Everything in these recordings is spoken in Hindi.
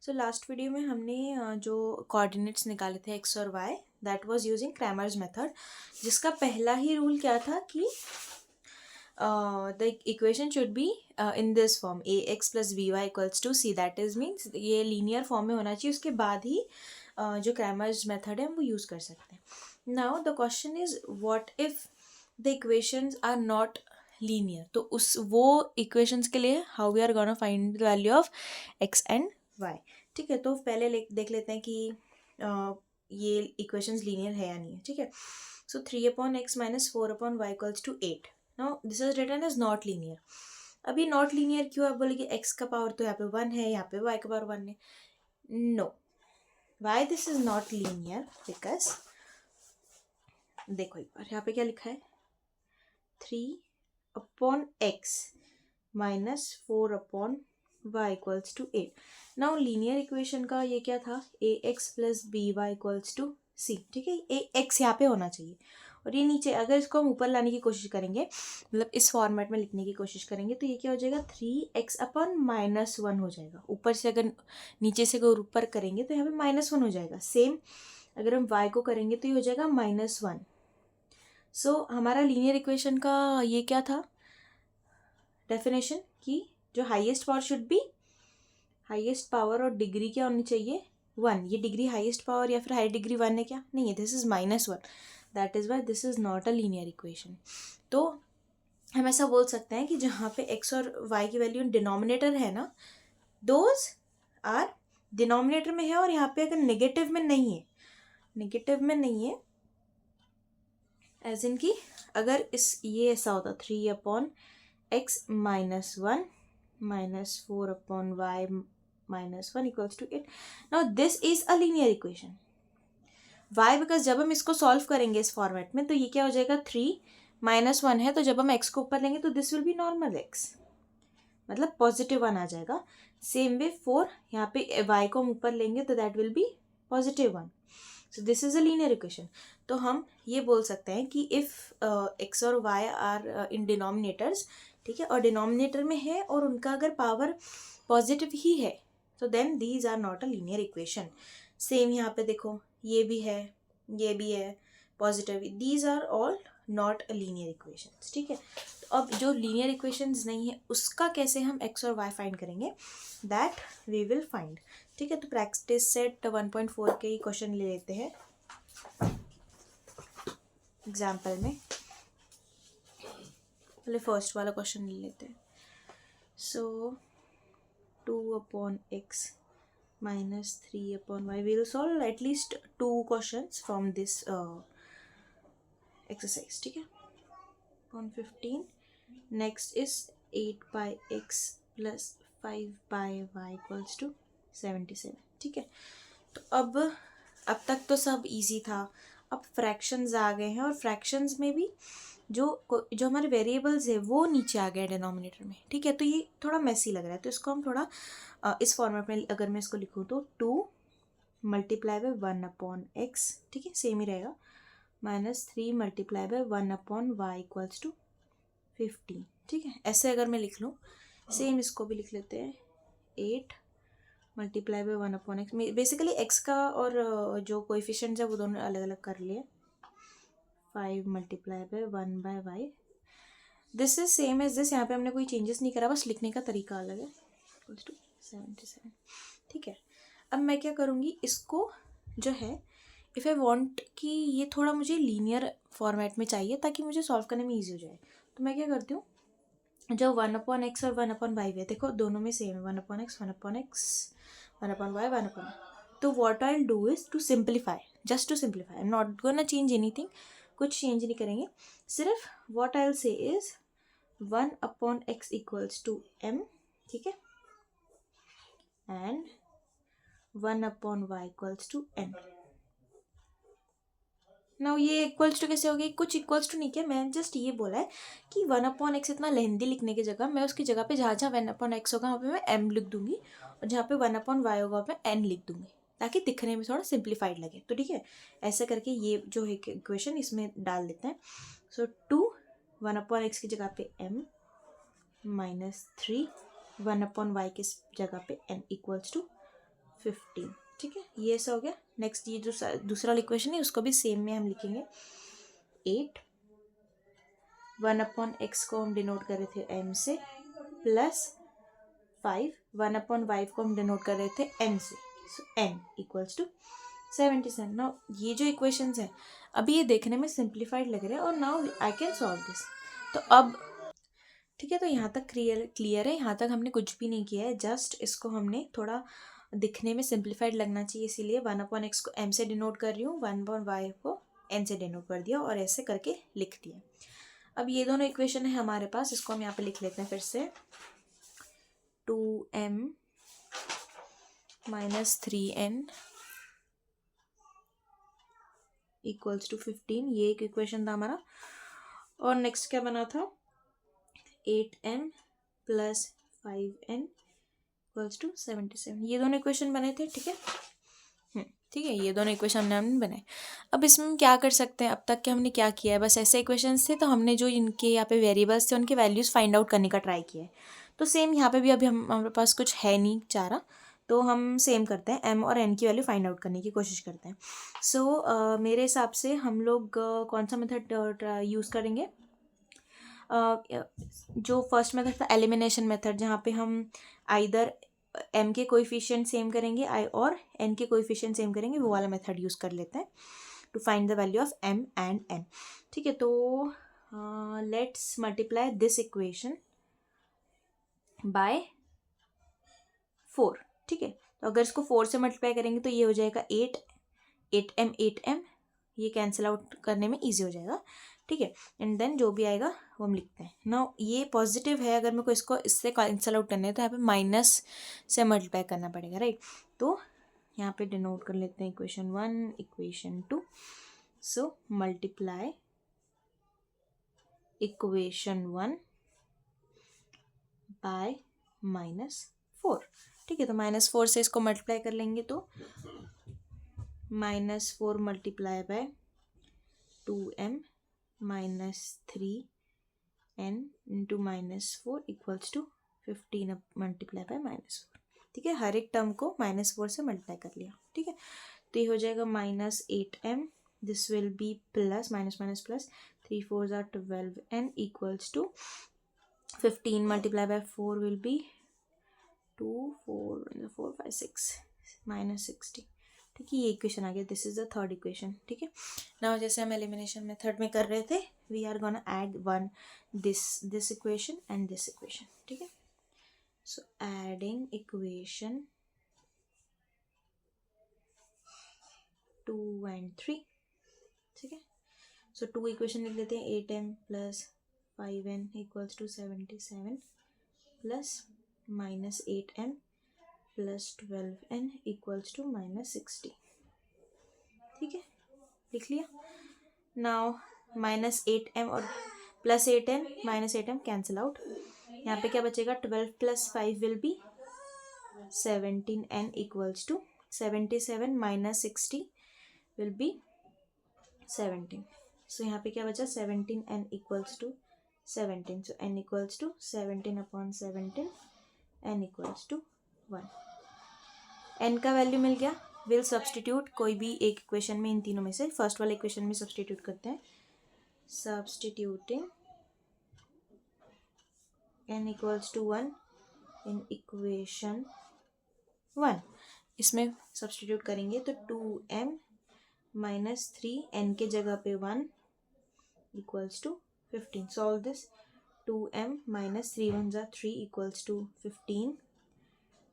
सो लास्ट वीडियो में हमने जो कोऑर्डिनेट्स निकाले थे एक्स और y, that was using Cramer's method, जिसका पहला ही रूल क्या था कि the equation should be in this form a x plus b y equals to c, that is means ये लीनियर फॉर्म में होना चाहिए, उसके बाद ही जो क्रैमर्स मेथड है वो यूज़ कर सकते हैं. Now the question is what if the equations are not linear. तो उस वो इक्वेशंस के लिए how we are gonna find the value of x and y. ठीक है, तो पहले देख लेते हैं कि ये इक्वेशंस लीनियर है या नहीं है. ठीक है, so 3/x minus 4/y equals to 8. Now this is written as not linear. अभी नॉट लीनियर क्यों? आप बोलेंगे एक्स का पावर तो यहाँ पे 1 है, यहाँ पे वाई का पावर 1 है. No, why this is not linear? Because देखो एक बार यहाँ पे क्या लिखा है, 3/x minus 4/y equals to 8. Now linear equation का ये क्या था, a x plus b y equals to c. ठीक है, ए एक्स यहाँ पे होना चाहिए और ये नीचे. अगर इसको हम ऊपर लाने की कोशिश करेंगे, मतलब इस फॉर्मेट में लिखने की कोशिश करेंगे, तो ये क्या हो जाएगा, 3x/-1 हो जाएगा. ऊपर से अगर नीचे से अगर ऊपर करेंगे तो यहाँ पे -1 हो जाएगा. सेम अगर हम y को करेंगे तो ये हो जाएगा -1. सो हमारा लीनियर इक्वेशन का ये क्या था डेफिनेशन, कि जो highest power should be, highest power और डिग्री क्या होनी चाहिए, 1. ये डिग्री हाईएस्ट पावर या फिर हाई डिग्री 1 है क्या? नहीं है, this is -1. That is why this is not a linear equation. तो हम ऐसा बोल सकते हैं कि जहाँ पे x और y की वैल्यू डिनोमिनेटर है ना, दोज आर डिनोमिनेटर में है, और यहाँ पे अगर नेगेटिव में नहीं है, नेगेटिव में नहीं है एज इन कि अगर इस ये ऐसा होता 3/x minus 1 minus 4/y minus 1 equals to 8. Now this is a linear equation. Why? Because जब हम इसको सॉल्व करेंगे इस फॉर्मेट में तो ये क्या हो जाएगा, 3 - 1 है, तो जब हम x को ऊपर लेंगे तो this will B normal x, मतलब +1 आ जाएगा. सेम वे 4, यहाँ पे y को हम ऊपर लेंगे तो that will B +1. So this is a linear equation. तो हम ये बोल सकते हैं कि इफ़ x और y आर इन डिनोमिनेटर्स, ठीक है, और डिनोमिनेटर में है और उनका अगर पावर पॉजिटिव ही है, तो then these are not a linear equation. Same यहाँ पे देखो, ये भी है, ये भी है positive, these are all not a linear equations. ठीक है, तो अब जो लीनियर इक्वेशंस नहीं है उसका कैसे हम x और y फाइंड करेंगे, दैट वी विल फाइंड. ठीक है, तो प्रैक्टिस सेट 1.4 के ही क्वेश्चन ले लेते हैं एग्जाम्पल में. पहले फर्स्ट वाला क्वेश्चन ले लेते हैं. सो 2/x minus 3/y. We will solve at least 2 questions from this exercise. ठीक है, on 15. Next is 8/x plus 5/y equals to 77. ठीक है, तो अब तक तो सब इजी था. अब फ्रैक्शंस आ गए हैं, और फ्रैक्शंस में भी जो हमारे वेरिएबल्स है वो नीचे आ गए डिनोमिनेटर में. ठीक है, तो ये थोड़ा मेसी लग रहा है, तो इसको हम थोड़ा इस फॉर्मेट में अगर मैं इसको लिखूँ तो 2 मल्टीप्लाई बाय 1/x, ठीक है, सेम ही रहेगा, -3 multiply by 1/y equals to 15. ठीक है, ऐसे अगर मैं लिख लूँ, सेम इसको भी लिख लेते हैं, 8 multiply by 1/x. Basically x का और जो कोएफिशिएंट्स है वो दोनों अलग अलग कर लिए. 5 multiply by 1/y. This is same as this, यहाँ पे हमने कोई चेंजेस नहीं करा, बस लिखने का तरीका अलग है. Equals to 77. ठीक है, अब मैं क्या करूँगी, इसको जो है इफ़ आई वांट कि ये थोड़ा मुझे लीनियर फॉर्मेट में चाहिए ताकि मुझे सॉल्व करने में ईजी हो जाए, तो मैं क्या करती हूँ, जो 1/x और 1/y है, देखो दोनों में सेम है, 1/x 1/x 1/y 1/y. तो what I do is to simplify, just to simplify, I am not gonna change anything, कुछ चेंज नहीं करेंगे. सिर्फ what I will say is 1/x equals to m. ठीक है, and 1/y equals to n. Now ये इक्वल्स टू कैसे हो गई, कुछ इक्वल्स टू नहीं किया, मैंने जस्ट ये बोला है कि 1/x इतना लेंदी लिखने की जगह मैं उसकी जगह पे जहाँ जहाँ 1/x होगा वहाँ पे मैं m लिख दूंगी, और जहाँ पे 1/y होगा वहाँ पे n लिख दूंगी, ताकि दिखने में थोड़ा सिंप्लीफाइड लगे. तो ठीक है, ऐसे करके ये जो है इक्वेशन इसमें डाल देते हैं. सो 2 1/x की जगह पे m -3 1/y की जगह पे n इक्वल्स टू 15, ठीक है, ये ऐसा हो गया। नेक्स्ट ये जो दूसरा इक्वेशन है उसको भी सेम में हम लिखेंगे 8, 1/x को हम डिनोट कर रहे थे m से, प्लस 5, 1/5 को हम डिनोट कर रहे थे n से, सो n इक्वल्स टू 77। नाउ ये जो इक्वेशंस हैं अभी ये देखने में सिंप्लीफाइड लग रहे हैं और now I can solve this. तो अब ठीक है, तो यहाँ तक क्लियर है, यहाँ तक हमने कुछ भी नहीं किया है, जस्ट इसको हमने थोड़ा दिखने में सिंप्लीफाइड लगना चाहिए, इसीलिए 1/x को m से डिनोट कर रही हूँ, 1/y को n से डिनोट कर दिया और ऐसे करके लिख दिया। अब ये दोनों इक्वेशन है हमारे पास, इसको हम यहाँ पे लिख लेते हैं फिर से, 2m minus 3n equals to 15, ये एक इक्वेशन था हमारा। और नेक्स्ट क्या बना था, 8m plus 5n equals to 77, ये दोनों इक्वेशन बने थे, ठीक है। ठीक है, ये दोनों इक्वेशन हमने बनाए। अब इसमें हम क्या कर सकते हैं, अब तक के हमने क्या किया है, बस ऐसे इक्वेशंस थे, तो हमने जो इनके यहाँ पे वेरिएबल्स थे उनके वैल्यूज़ फाइंड आउट करने का ट्राई किया है। तो सेम यहाँ पे भी अभी हमारे पास कुछ है नहीं चारा, तो हम सेम करते हैं, m और n की वैल्यू फाइंड आउट करने की कोशिश करते हैं। सो मेरे हिसाब से हम लोग कौन सा मेथड यूज़ करेंगे, जो फर्स्ट मेथड था एलिमिनेशन मेथड, जहाँ पे हम आइदर m के कोएफिशिएंट सेम करेंगे और n के कोएफिशिएंट सेम करेंगे, वो वाला मेथड यूज़ कर लेते हैं to find the value of m and n, ठीक है। तो let's multiply this equation by 4, ठीक है। तो अगर इसको 4 से मल्टीप्लाई करेंगे तो ये हो जाएगा 8m, ये कैंसिल आउट करने में ईजी हो जाएगा, ठीक है। एंड देन जो भी आएगा वो हम लिखते हैं। नाउ ये पॉजिटिव है, अगर मेरे को इसको इससे कैंसिल आउट करना है तो यहाँ पे माइनस से मल्टीप्लाई करना पड़ेगा, राइट। तो यहाँ पे डिनोट कर लेते हैं equation 1, equation 2, so multiply equation 1 by -4, ठीक है। तो -4 से इसको मल्टीप्लाई कर लेंगे तो -4 multiply by 2m minus 3n into -4 equals to 15 multiply by -4, ठीक है। हर एक टर्म को -4 से मल्टीप्लाई कर लिया, ठीक है। तो ये हो जाएगा -8m, this will be plus minus minus plus, 3 4 are 12n equals to 15 multiply by 4 will be 2 4 4 5 6 -60, ठीक है। ये इक्वेशन आ गया, this is the third equation, ठीक है। नाउ जैसे हम एलिमिनेशन मेथड में कर रहे थे, we are gonna add one this equation and this equation, ठीक है। सो एडिंग इक्वेशन 2 and 3, ठीक है। सो 2 इक्वेशन लिख लेते हैं, 8m plus 5n equals to 77 plus -8m plus 12n equals to -60, ठीक है, लिख लिया। नाउ -8m और plus 8n -8m cancel out, यहाँ पे क्या बचेगा, 12 plus 5 will be 17n equals to 77 -60 will be 17, so यहाँ पे क्या बचा, 17n equals to 17, so n equals to 17/17, n equals to 1, n का वैल्यू मिल गया। विल सब्सटीट्यूट कोई भी एक इक्वेशन में, इन तीनों में से फर्स्ट वाले इक्वेशन में सब्सटीट्यूट करते हैं, substituting n equals to 1 in equation 1, इसमें सब्सटीट्यूट करेंगे तो 2m माइनस 3n के जगह पे 1 equals to 15, solve this, 2m minus 3 1 जा 3 equals to 15,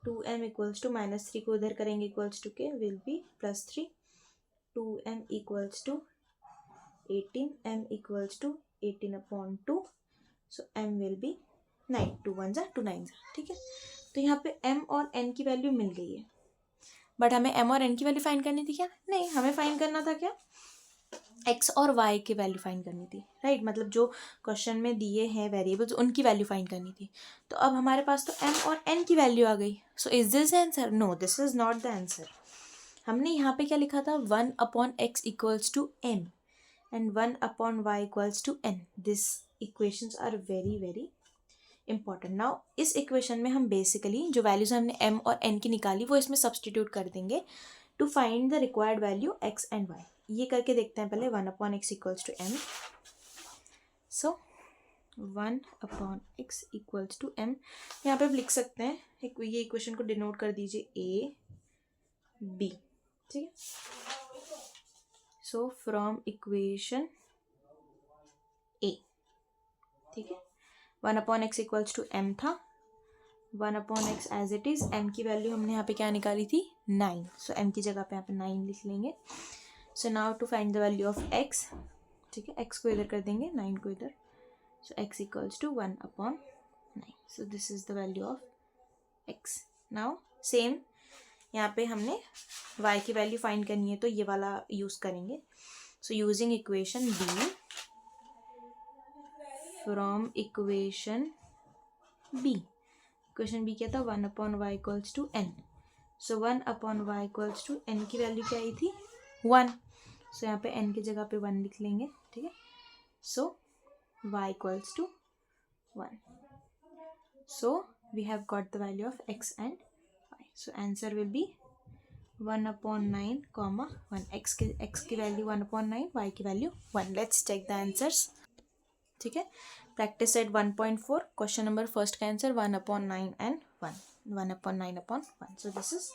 2m equals to -3 को इधर करेंगे इक्वल्स टू के will be +3, 2m equals to 18, m equals to 18/2, so m will be 9, 2 1 जा 2 9 जा, ठीक है। तो यहाँ पे m और n की वैल्यू मिल गई है, बट हमें m और n की वैल्यू फाइंड करनी थी क्या, नहीं, हमें फाइंड करना था क्या, x और y की वैल्यू फाइंड करनी थी, राइट। मतलब जो क्वेश्चन में दिए हैं वेरिएबल्स उनकी वैल्यू फाइंड करनी थी। तो अब हमारे पास तो m और n की वैल्यू आ गई, so is this the answer, no this is not the answer. हमने यहाँ पे क्या लिखा था, 1/x equals to m and 1/y equals to n, this equations are very very important. Now इस इक्वेशन में हम बेसिकली जो वैल्यूज हमने m और n की निकाली वो इसमें सब्सटीट्यूट कर देंगे to find the required value x and y। ये करके देखते हैं पहले 1/x equals to m। So 1/x equals to m, यहाँ पे आप लिख सकते हैं ये इक्वेशन को डिनोट कर दीजिए a b, ठीक है। सो फ्रॉम इक्वेशन a, ठीक है, 1/x इक्वल्स टू m था, 1/x as it is, m की वैल्यू हमने यहाँ पे क्या निकाली थी 9, सो m की जगह पे यहाँ पे 9 लिख लेंगे। So now to find the value of x, ठीक है, x को इधर कर देंगे 9 को इधर, so x equals to 1/9, so this is the value of x। Now same यहाँ पे हमने y की वैल्यू फाइंड करनी है तो ये वाला यूज करेंगे। So using equation b, from equation b, equation b क्या था 1/y equals to n, so 1/y equals to n की वैल्यू क्या आई थी 1, सो यहाँ पे n की जगह पे 1 लिख लेंगे, ठीक है। So y equals to 1, so we have got the value of x and y। So answer will be 1/9, 1, x की वैल्यू 1/9, y की value 1। Let's check the answers, ठीक है। Practice set 1.4, question number first का answer 1/9 and 1, 1/9/1, so this is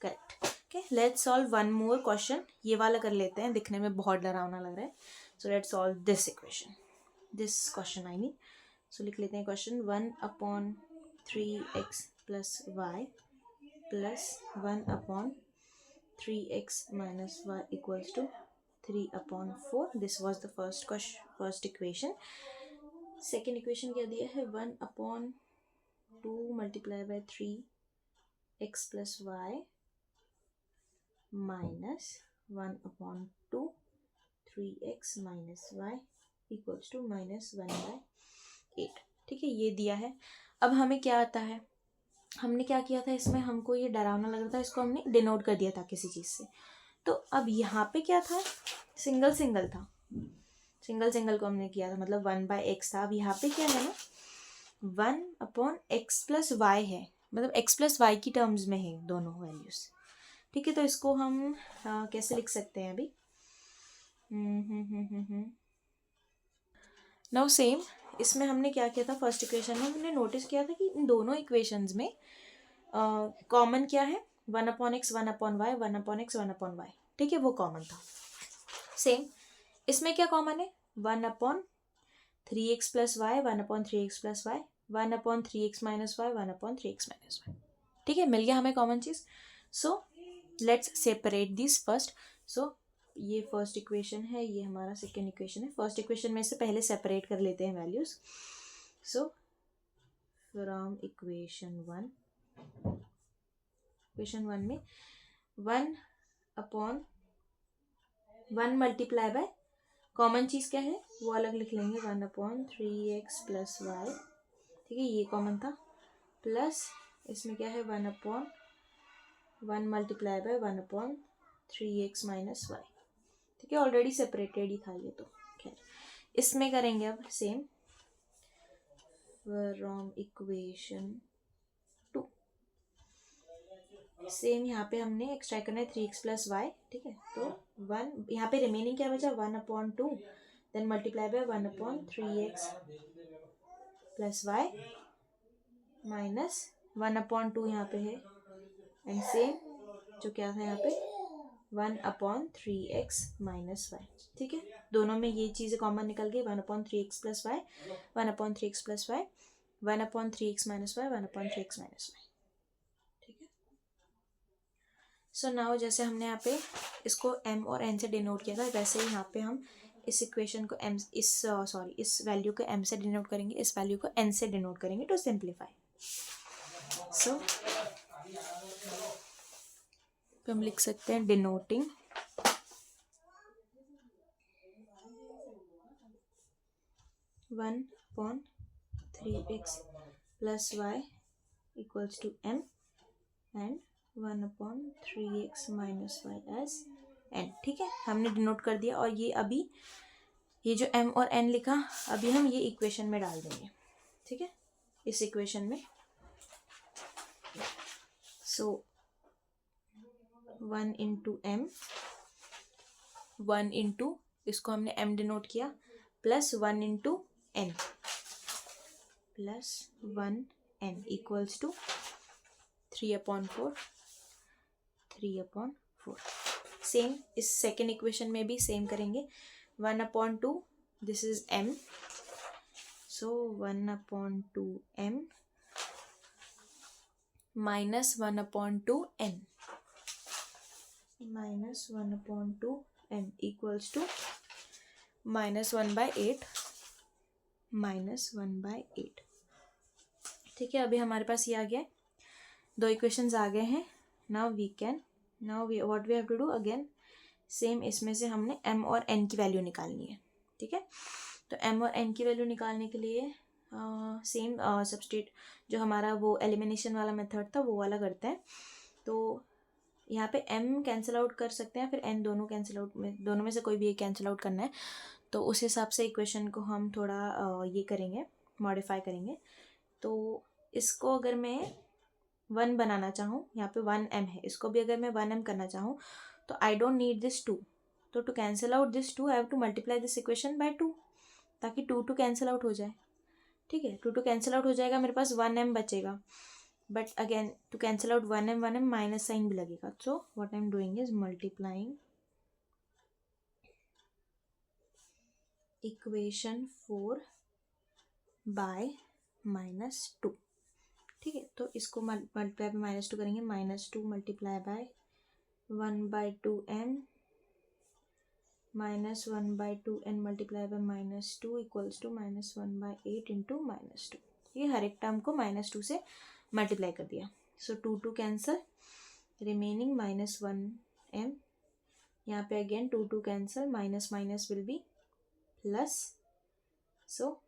correct. Okay, let's solve one more question, ये वाला कर लेते हैं, दिखने में बहुत डरावना लग रहा है। So let's solve this equation, this question I mean. So लिख लेते हैं question 1/3x plus y plus 1/3x minus y equals to 3/4। This was the first equation. Second equation क्या दिया है 1/2 multiply by 3x plus y minus 1/2 3x minus y equals to -1/8, ठीक है, ये दिया है। अब हमें क्या आता है, हमने क्या किया था इसमें, हमको ये डरावना लग रहा था, इसको हमने डिनोट कर दिया था किसी चीज़ से। तो अब यहाँ पे क्या था, सिंगल सिंगल था, सिंगल को हमने किया था, मतलब 1/x था। अब यहाँ पे क्या है ना 1/x प्लस वाई है, मतलब x प्लस वाई की टर्म्स में है दोनों वैल्यूज, ठीक है। तो इसको हम कैसे लिख सकते हैं अभी, नाउ सेम इसमें हमने क्या किया था, फर्स्ट इक्वेशन में हमने नोटिस किया था कि इन दोनों इक्वेशंस में कॉमन क्या है 1/x 1/y 1/x 1/y, ठीक है, वो कॉमन था। सेम इसमें क्या कॉमन है 1/3x plus y 1/3x plus y 1/3x minus y 1/3x minus y, ठीक है, मिल गया हमें कॉमन चीज। So let's separate this first. So ये फर्स्ट इक्वेशन है, ये हमारा सेकेंड इक्वेशन है। फर्स्ट इक्वेशन में से पहले सेपरेट कर लेते हैं वैल्यूज। सो फ्रॉम इक्वेशन 1 में 1/1 मल्टीप्लाई बाय, कॉमन चीज क्या है वो अलग लिख लेंगे 1/3x प्लस वाई, ठीक है, ये कॉमन था, प्लस इसमें क्या है 1/1 multiply by 1/3x minus y, ठीक है, ऑलरेडी सेपरेटेड ही था ये तो। खैर इसमें करेंगे अब सेम, फ्रॉम इक्वेशन 2 सेम यहाँ पे हमने एक्सट्रैक्ट करना है 3x प्लस वाई, ठीक है, तो 1 यहाँ पे रिमेनिंग क्या बचा 1/2 then multiply by 1/3x plus y minus 1/2 यहाँ पे है, एंड सेम जो क्या था यहाँ पे 1/3x माइनस वाई, ठीक है, दोनों में ये चीज़ें कॉमन निकल गई 1/3x plus y 1/3x plus y 1/3x minus y 1/3x minus y, ठीक है। सो नाउ जैसे हमने यहाँ पे इसको m और n से डिनोट किया था, वैसे ही यहाँ पे हम इस इक्वेशन को इस वैल्यू को m से डिनोट करेंगे, इस वैल्यू को n से डिनोट करेंगे टू सिंप्लीफाई। सो हम लिख सकते हैं denoting 1/3x plus y equals to m and 1/3x minus y as n, ठीक है, हमने डिनोट कर दिया। और ये अभी ये जो m और n लिखा अभी हम ये इक्वेशन में डाल देंगे, ठीक है। इस इक्वेशन में। सो 1 इंटू एम, 1 इंटू, इसको हमने m डिनोट किया, plus 1 into n, plus 1n equals to 3/4, 3/4। Same इस सेकेंड इक्वेशन में भी सेम करेंगे। 1/2, this is m, so 1/2m minus 1/2n, minus 1/2n equals to -1/8, -1/8। ठीक है, अभी हमारे पास ये आ गया है, दो इक्वेशंस आ गए हैं। Now what we have to do, again same, इसमें से हमने m और n की वैल्यू निकालनी है। ठीक है, तो m और n की वैल्यू निकालने के लिए सेम सब्स्टिट्यूट, जो हमारा वो एलिमिनेशन वाला मेथड था वो वाला करते हैं। तो यहाँ पे m कैंसिल आउट कर सकते हैं, फिर n, दोनों कैंसिल आउट में, दोनों में से कोई भी एक कैंसिल आउट करना है। तो उस हिसाब से इक्वेशन को हम थोड़ा ये करेंगे, मॉडिफाई करेंगे। तो इसको अगर मैं 1 बनाना चाहूँ, यहाँ पे 1m है, इसको भी अगर मैं 1m करना चाहूँ तो आई डोंट नीड दिस 2। तो to cancel out this 2 I have to multiply this equation bye 2, ताकि 2 कैंसिल आउट हो जाए। ठीक है, 2 कैंसिल आउट हो जाएगा, मेरे पास 1m बचेगा। But again to cancel out 1m minus sign भी लगेगा। So what I am doing is multiplying equation 4 by -2। ठीक है, तो इसको मल्टीप्लाई बाय -2 करेंगे, -2 multiply by 1/2m minus 1/2n multiply by -2 equals to -1/8 into -2। ये हर एक टर्म को -2 से मल्टीप्लाई कर दिया। सो 2 कैंसल, रिमेनिंग -1m, यहाँ पे again 2 cancel, minus minus will be plus, so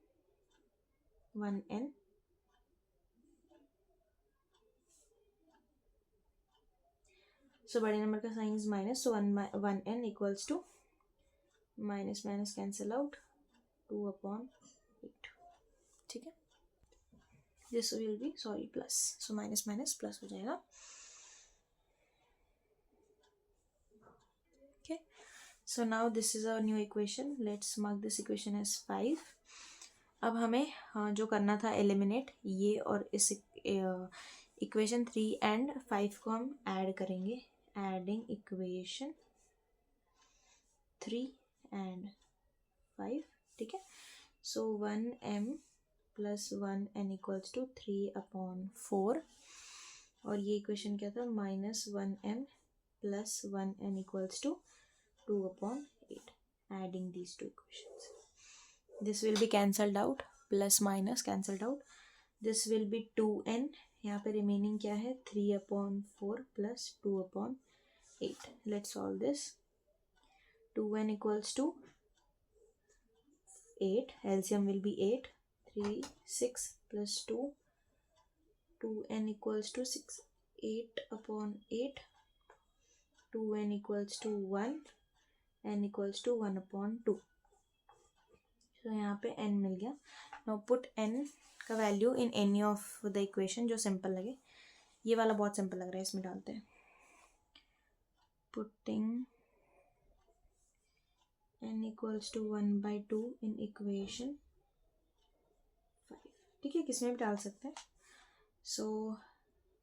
1n, so बड़े नंबर का sign is minus, so 1n equals to minus minus cancel out, 2/8। ठीक है, this will be plus, so minus minus plus हो जाएगा। Okay, so now this is a new equation, let's mark this equation as 5। अब हमें जो करना था एलिमिनेट, ये और इस इक्वेशन 3 एंड 5 को हम ऐड करेंगे। Adding equation 3 and 5। ठीक है, सो 1m plus 1n equals to 3/4, और ये इक्वेशन क्या था, -1m plus 1n equals to 2/8। Adding these two equations, this will be cancelled out, plus minus cancelled out, this will be 2n, यहाँ पे remaining क्या है, 3/4 plus 2/8। let's solve this, 2n equals to 8, LCM will be 8, 3 6 plus 2, 2n equals to 6, 8/8, 2n equals to 1, n equals to 1/2। तो यहाँ पे n मिल गया। नाउ पुट n का value in any of the equation, जो सिंपल लगे। ये वाला बहुत सिंपल लग रहा है, इसमें डालते हैं। Putting n equals to 1/2 in equation 5। ठीक है, किसमें भी डाल सकते हैं। सो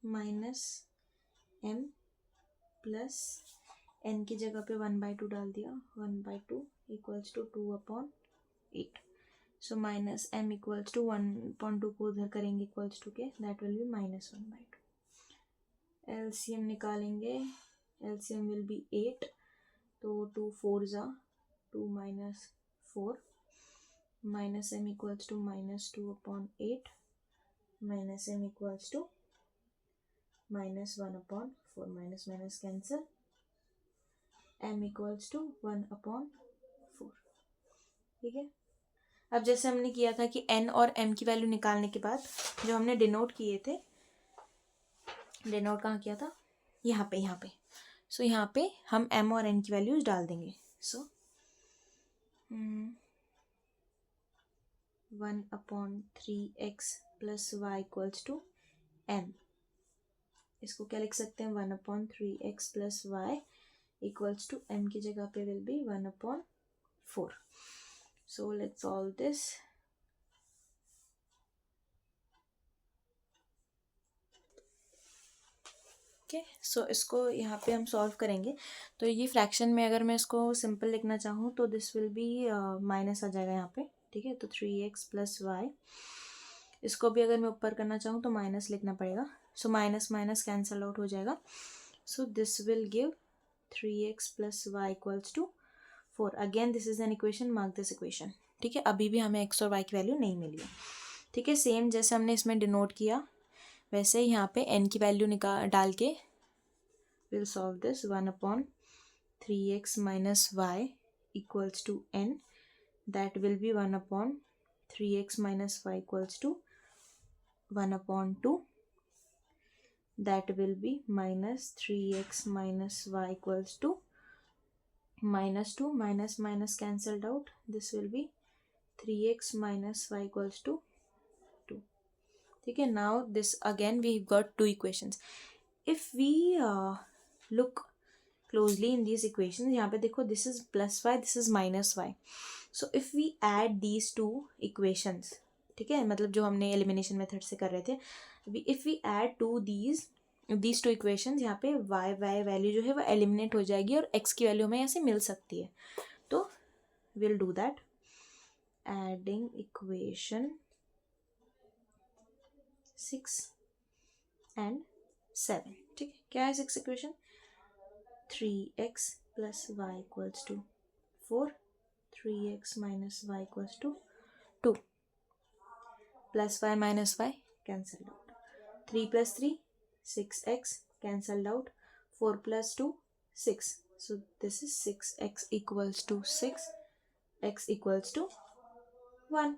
-m प्लस n की जगह पे 1/2 डाल दिया, 1/2 equals to 2/8। So -m equals to 1/2 को उधर करेंगे इक्वल्स टू के, दैट विल बी -1/2। एलसीएम निकालेंगे, एलसीएम विल बी 8, तो 2 4 ज़ा 2 -4, -m equals to -2/8, -m equals to -1/4, minus minus cancel, m equals to 1/4। ठीक है, अब जैसे हमने किया था कि n और m की वैल्यू निकालने के बाद जो हमने डिनोट किए थे, डिनोट कहाँ किया था, यहाँ पे। सो यहाँ पे हम m और n की वैल्यूज डाल देंगे। So 1/3x plus y equals to m. इसको क्या लिख सकते हैं, 1/3x plus y equals to m की जगह पे will be 1/4. So let's solve this. Okay, so इसको यहाँ पे हम सॉल्व करेंगे. तो ये फ्रैक्शन में अगर मैं इसको सिंपल लिखना चाहूँ तो दिस विल बी माइनस आ जाएगा यहाँ पे. ठीक है, तो 3x प्लस वाई. इसको भी अगर मैं ऊपर करना चाहूँ तो माइनस लिखना पड़ेगा. So minus minus cancel out हो जाएगा. So this will give 3x plus y equals to 4. Again this is an equation, mark this equation. ठीक है, अभी भी हमें x और y की वैल्यू नहीं मिली है. ठीक है, सेम जैसे हमने इसमें डिनोट किया वैसे ही यहाँ पे n की वैल्यू डाल के will solve this. 1/3x minus y equals to n. That will be 1/3x minus y equals to 1/2. That will be minus 3x minus y equals to minus 2. Minus minus cancelled out. This will be 3x minus y equals to 2. Okay, now this again we've got two equations. If we look closely in these equations, यहाँ पे देखो this is plus y, this is minus y. So if we add these two equations, ठीक है, मतलब जो हमने एलिमिनेशन मेथड से कर रहे थे, if we add to these two equations, यहाँ पे y वैल्यू जो है वो एलिमिनेट हो जाएगी और x की वैल्यू हमें यहाँ से मिल सकती है. तो we'll do that. Adding equation 6 and 7. ठीक है, क्या है 6 equation? 3x plus y equals to 4. 3x minus y equals to 2. Plus y minus y cancelled out. 3 plus 3 6x cancelled out. 4 plus 2 6. So this is 6x equals to 6. x equals to 1.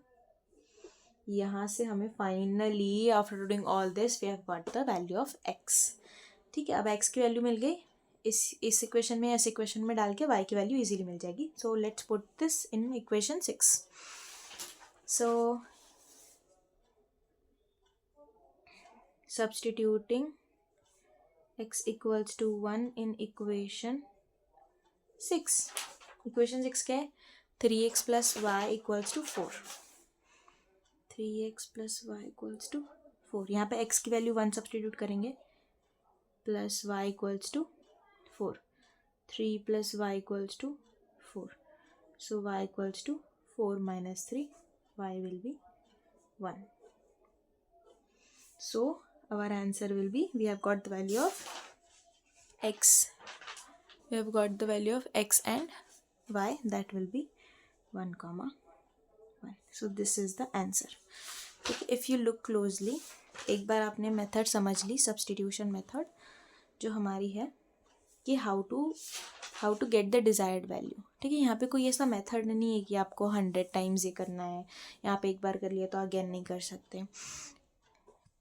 यहाँ से हमें finally after doing all this we have got the value of x. ठीक है, अब x की वैल्यू मिल गई. इस इक्वेशन में इस इक्वेशन में डाल के y की वैल्यू इजीली मिल जाएगी. So let's put this in equation 6. So substituting x equals to 1 in equation 6. Equation 6 क्या है? 3x plus y equals to 4. 3x plus y equals to 4. यहाँ पे x की वैल्यू 1 सब्सटीट्यूट करेंगे plus y equals to 4. 3 plus y equals to 4. So y equals to 4 minus 3. Y will be 1. So our answer will be, we have got the value of x. We have got the value of x and y, that will be 1, 1. So this is the answer. Okay, if you look closely, एक बार आपने मेथड समझ ली, सब्सटीट्यूशन मेथड जो हमारी है कि how to get the desired value. ठीक है, यहाँ पे कोई ऐसा मेथड नहीं है कि आपको 100 टाइम्स ये करना है, यहाँ पे एक बार कर लिया तो अगेन नहीं कर सकते.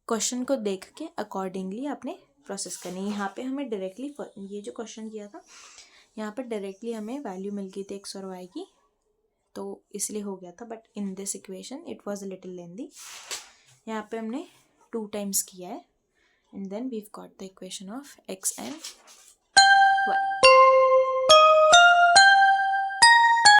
क्वेश्चन को देख के अकॉर्डिंगली आपने प्रोसेस करनी है. यहाँ पे हमें डायरेक्टली ये जो क्वेश्चन किया था यहाँ पे डायरेक्टली हमें वैल्यू मिल गई थी x और y की, तो इसलिए हो गया था. But in this equation it was a little lengthy. यहाँ पे हमने 2 टाइम्स किया है and then we have got the equation of x and y.